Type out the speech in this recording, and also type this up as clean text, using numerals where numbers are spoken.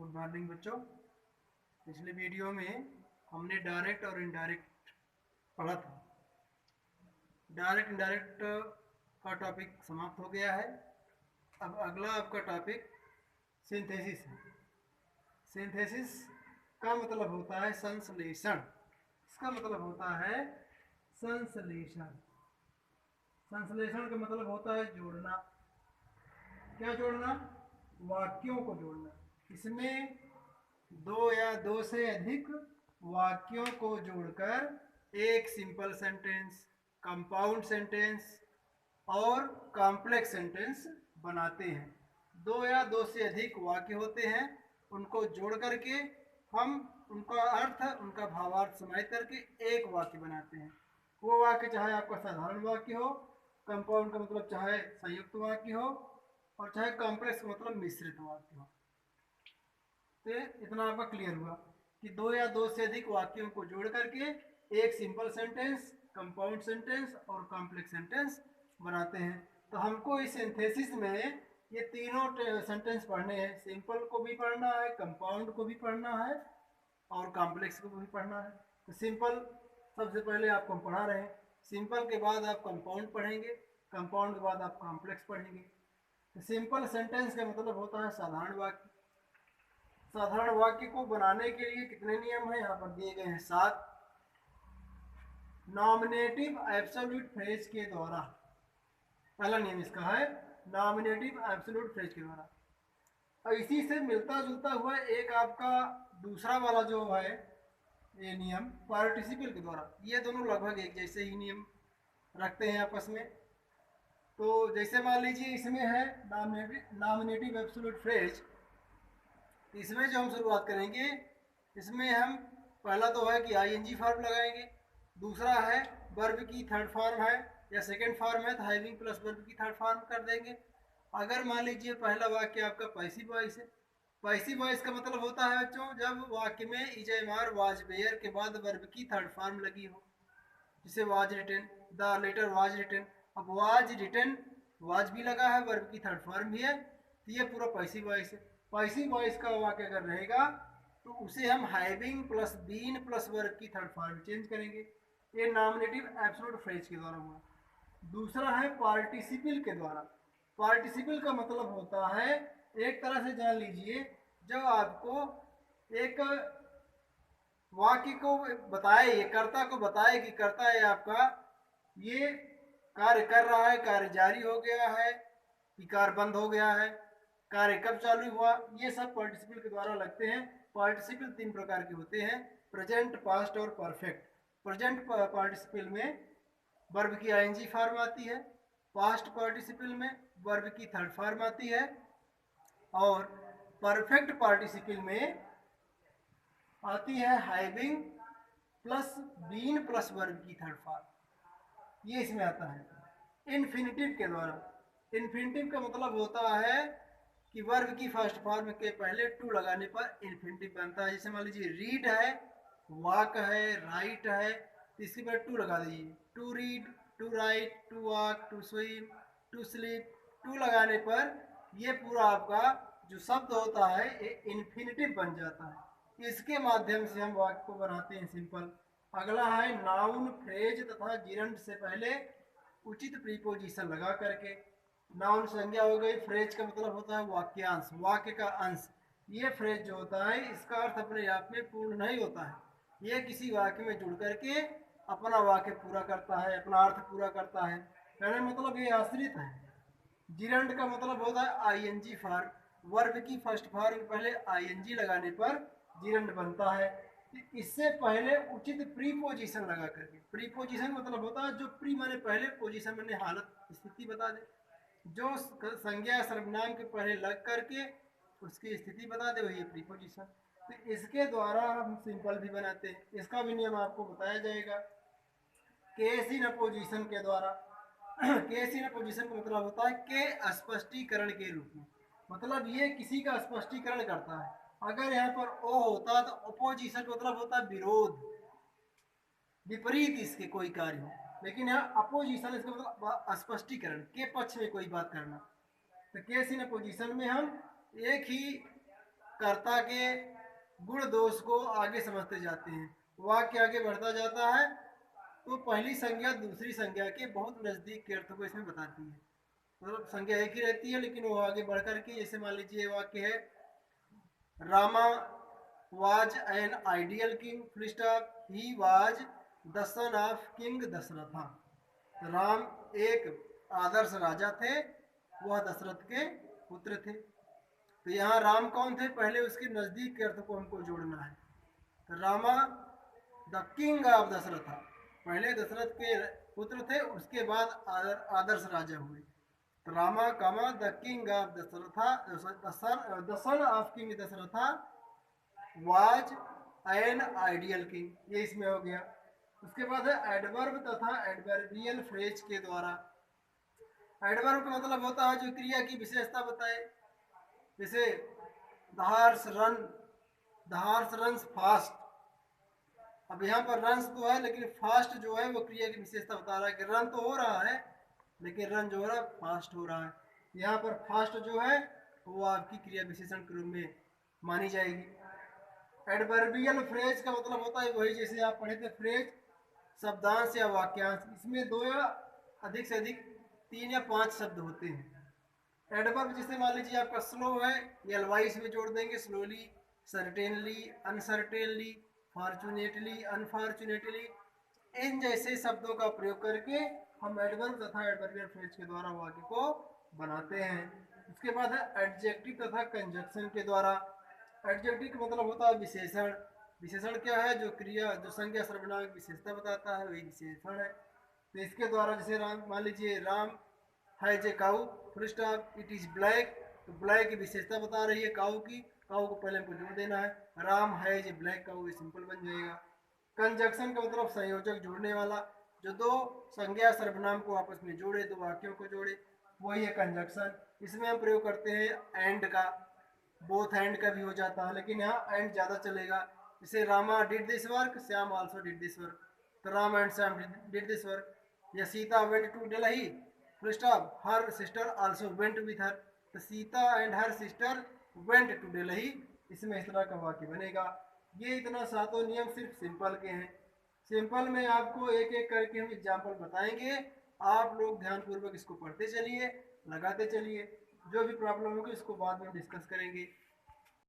Good morning बच्चों। पिछले video में हमने डायरेक्ट और इनडायरेक्ट पढ़ा था। डायरेक्ट इनडायरेक्ट का टॉपिक समाप्त हो गया है। अब अगला आपका टॉपिक सिंथेसिस है। सिंथेसिस का मतलब होता है संश्लेषण। इसका मतलब होता है संश्लेषण। संश्लेषण का मतलब होता है जोड़ना। क्या जोड़ना? वाक्यों को जोड़ना। इसमें दो या दो से अधिक वाक्यों को जोड़कर एक सिंपल सेंटेंस, कंपाउंड सेंटेंस और कॉम्प्लेक्स सेंटेंस बनाते हैं। दो या दो से अधिक वाक्य होते हैं, उनको जोड़ करके हम उनका अर्थ, उनका भावार्थ समाहित करके एक वाक्य बनाते हैं। वो वाक्य चाहे आपका साधारण वाक्य हो, कंपाउंड का मतलब चाहे संयुक्त वाक्य हो, और चाहे कॉम्प्लेक्स का मतलब मिश्रित वाक्य हो। तो इतना आपका क्लियर हुआ कि दो या दो से अधिक वाक्यों को जोड़ करके एक सिंपल सेंटेंस, कंपाउंड सेंटेंस और कॉम्प्लेक्स सेंटेंस बनाते हैं। तो हमको इस सिंथेसिस में ये तीनों सेंटेंस पढ़ने हैं। सिंपल को भी पढ़ना है, कंपाउंड को भी पढ़ना है और कॉम्प्लेक्स को भी पढ़ना है। तो सिंपल सबसे पहले आपको हम पढ़ा रहे हैं। सिंपल के बाद आप कंपाउंड पढ़ेंगे, कंपाउंड के बाद आप कॉम्प्लेक्स पढ़ेंगे। तो सिंपल सेंटेंस का मतलब होता है साधारण वाक्य। साधारण वाक्य को बनाने के लिए कितने नियम हैं यहाँ पर दिए गए हैं? 7। नॉमिनेटिव एब्सोल्यूट फ्रेज के द्वारा, पहला नियम इसका है नॉमिनेटिव एब्सोल्यूट फ्रेज के द्वारा। और इसी से मिलता जुलता हुआ एक आपका दूसरा वाला जो है ये नियम पार्टिसिपल के द्वारा। ये दोनों लगभग एक जैसे ही नियम रखते हैं आपस में। तो जैसे मान लीजिए इसमें है नॉमिनेटिव एब्सोल्यूट फ्रेज। इसमें जो हम शुरुआत करेंगे, इसमें हम पहला तो है कि आईएनजी फॉर्म लगाएंगे। दूसरा है वर्ब की थर्ड फॉर्म है या सेकंड फॉर्म है तो हैविंग प्लस वर्ब की थर्ड फॉर्म कर देंगे। अगर मान लीजिए पहला वाक्य आपका पैसिव वॉइस है। पैसिव वॉइस का मतलब होता है बच्चों जब वाक्य में इज एम वाज वेयर के बाद वर्ब की थर्ड फॉर्म लगी हो, जिसे was written, the letter was written. अब वाज रिटन, वाज भी लगा है, वर्ब की थर्ड फॉर्म भी है, तो ये पूरा पैसिव वॉइस है। पैसिव वॉइस का वाक्य अगर रहेगा तो उसे हम having plus been plus verb की थर्ड फॉर्म चेंज करेंगे। ये नॉमिनेटिव एब्सोल्यूट फ्रेज के द्वारा हुआ। दूसरा है पार्टिसिपल के द्वारा। पार्टिसिपल का मतलब होता है, एक तरह से जान लीजिए, जब आपको एक वाक्य को बताए, ये कर्ता को बताए कि कर्ता है आपका ये कार्य कर रहा है, कार्य जारी हो गया है कि कार्य बंद हो गया है, कार्य कब चालू हुआ, ये सब पार्टिसिपल के द्वारा लगते हैं। पार्टिसिपल 3 प्रकार के होते हैं, प्रेजेंट, पास्ट और परफेक्ट। प्रेजेंट पार्टिसिपल में वर्ब की आईएनजी फॉर्म आती है, पास्ट पार्टिसिपल में वर्ब की थर्ड फॉर्म आती है, और परफेक्ट पार्टिसिपल में आती है having plus been plus verb की थर्ड फॉर्म। ये इसमें आता है। इन्फिनिटिव के द्वारा, इन्फिनिटिव का मतलब होता है कि वर्ब की फर्स्ट फॉर्म के पहले टू लगाने पर इन्फिनिटिव बनता है। जैसे मान लीजिए रीड है, वॉक है, राइट है, तो इसके बाद टू लगा दीजिए। To read, to write, to walk, to swim, to sleep. To लगाने पर ये पूरा आपका जो शब्द होता है ये इन्फिनिटिव बन जाता है। इसके माध्यम से हम वाक्य को बनाते हैं सिंपल। अगला है नाउन, फ्रेज तथा जिरंड से पहले उचित प्रीपोजिशन लगा करके। नाउन संज्ञा हो गई, फ्रेज का मतलब होता है वाक्यांश, वाक्य का अंश। ये फ्रेज जो होता है इसका अर्थ अपने आप में पूर्ण नहीं होता है, ये किसी वाक्य में जुड़ करके अपना वाक्य पूरा करता है, अपना अर्थ पूरा करता है। कहने मतलब ये आश्रित है। जिरंड का मतलब होता है आईएनजी फॉर्म, वर्ब की फर्स्ट फॉर्म के पहले आईएनजी लगाने पर जिरंड बनता है। इससे पहले उचित प्रीपोजिशन लगा करके। प्रीपोजिशन मतलब होता है जो प्री माने पहले, पोजीशन माने हालत, स्थिति बता दे, जो संज्ञा सर्वनाम के पहले लग करके उसकी स्थिति बता दे, वही प्रीपोजिशन। तो इसके द्वारा हम सिंपल भी बनाते हैं। इसका भी नियम आपको बताया जाएगा केस इन अपोजिशन के द्वारा। केस इन अपोजिशन का मतलब होता है के स्पष्टीकरण के रूप में, मतलब ये किसी का स्पष्टीकरण करता है। अगर यहाँ पर ओ होता तो अपोजिशन मतलब होता है विरोध, विपरीत इसके कोई कार्य हो, लेकिन यहाँ अपोजिशन इसका मतलब स्पष्टीकरण, के पक्ष में कोई बात करना। तो केस इन अपोजिशन में हम एक ही कर्ता के गुण दोष को आगे समझते जाते हैं। वाक्य आगे बढ़ता जाता है तो पहली संज्ञा दूसरी संज्ञा के बहुत नजदीक के अर्थ को इसमें बताती है। मतलब संज्ञा एक ही रहती है लेकिन वो आगे बढ़ करके, जैसे मान लीजिए वाक्य है Rama was an ideal king, full stop, he was the son of king Dasharatha. Ram एक आदर्श राजा थे, वह दशरथ के पुत्र थे। तो यहाँ राम कौन थे, पहले उसके नजदीक के अर्थ को हमको जोड़ना है। तो Rama the king of Dasharatha, पहले दशरथ के पुत्र थे, उसके बाद आदर्श राजा हुए। तो रामा कामा the king of Dasharatha, the son of king Dasharatha was an ideal king, ये इसमें हो गया। उसके बाद है एडवर्ब तथा एडवर्बियल फ्रेज के द्वारा। एडवर्ब का मतलब होता है जो क्रिया की विशेषता बताए, जैसे the horse run, the horse runs fast. अब यहाँ पर रन्स तो है लेकिन फास्ट जो है वो क्रिया की विशेषता बता रहा है कि रन तो हो रहा है लेकिन रन जो हो रहा है फास्ट हो रहा है। यहाँ पर फास्ट जो है वो आपकी क्रिया विशेषण के रूप में मानी जाएगी। एडवर्बियल फ्रेज का मतलब होता है वही जैसे आप पढ़े थे फ्रेज, शब्दांश या वाक्यांश, इसमें 2 या अधिक से अधिक 3 या 5 शब्द होते हैं। एडवर्ब जैसे मान लीजिए आपका स्लो है, एल वाई इसमें जोड़ देंगे, स्लोली, सर्टेनली, अनसर्टेनली, फॉर्चुनेटली, अनफॉर्चुनेटली, इन जैसे शब्दों का प्रयोग करके हम एडवर्ब तथा एडवर्बियल फ्रेज के द्वारा वाक्य को बनाते हैं। उसके बाद है एडजेक्टिव तथा कंजक्शन के द्वारा। एडजेक्टिव का मतलब होता है विशेषण। विशेषण क्या है, जो क्रिया जो संज्ञा सर्वनाम की विशेषता बताता है वही विशेषण है। तो इसके द्वारा जैसे राम, मान लीजिए Ram has a cow, full stop, it is black, तो ब्लैक की विशेषता बता रही है काऊ की, काऊ को पहले हमको जोड़ देना है, राम हैज ए ब्लैक काऊ, ये सिंपल बन जाएगा। कंजक्शन का मतलब संयोजक, जोड़ने वाला, जो दो संज्ञा सर्वनाम को आपस में जोड़े, दो वाक्यों को जोड़े, वही है कंजक्शन। इसमें हम प्रयोग करते हैं एंड का, बोथ एंड का भी हो जाता है लेकिन यहाँ एंड ज़्यादा चलेगा। जैसे Rama did this work, Shyam also did this work, तो Ram and Shyam did this work. या Sita went to Delhi, full stop, her sister also went with her, तो Sita and her sister went to Delhi, इसमें इस तरह का वाक्य बनेगा। ये इतना सातों नियम सिर्फ सिंपल के हैं। सिंपल में आपको एक एक करके हम एग्जाम्पल बताएंगे, आप लोग ध्यानपूर्वक इसको पढ़ते चलिए, लगाते चलिए। जो भी प्रॉब्लम होगी इसको बाद में डिस्कस करेंगे।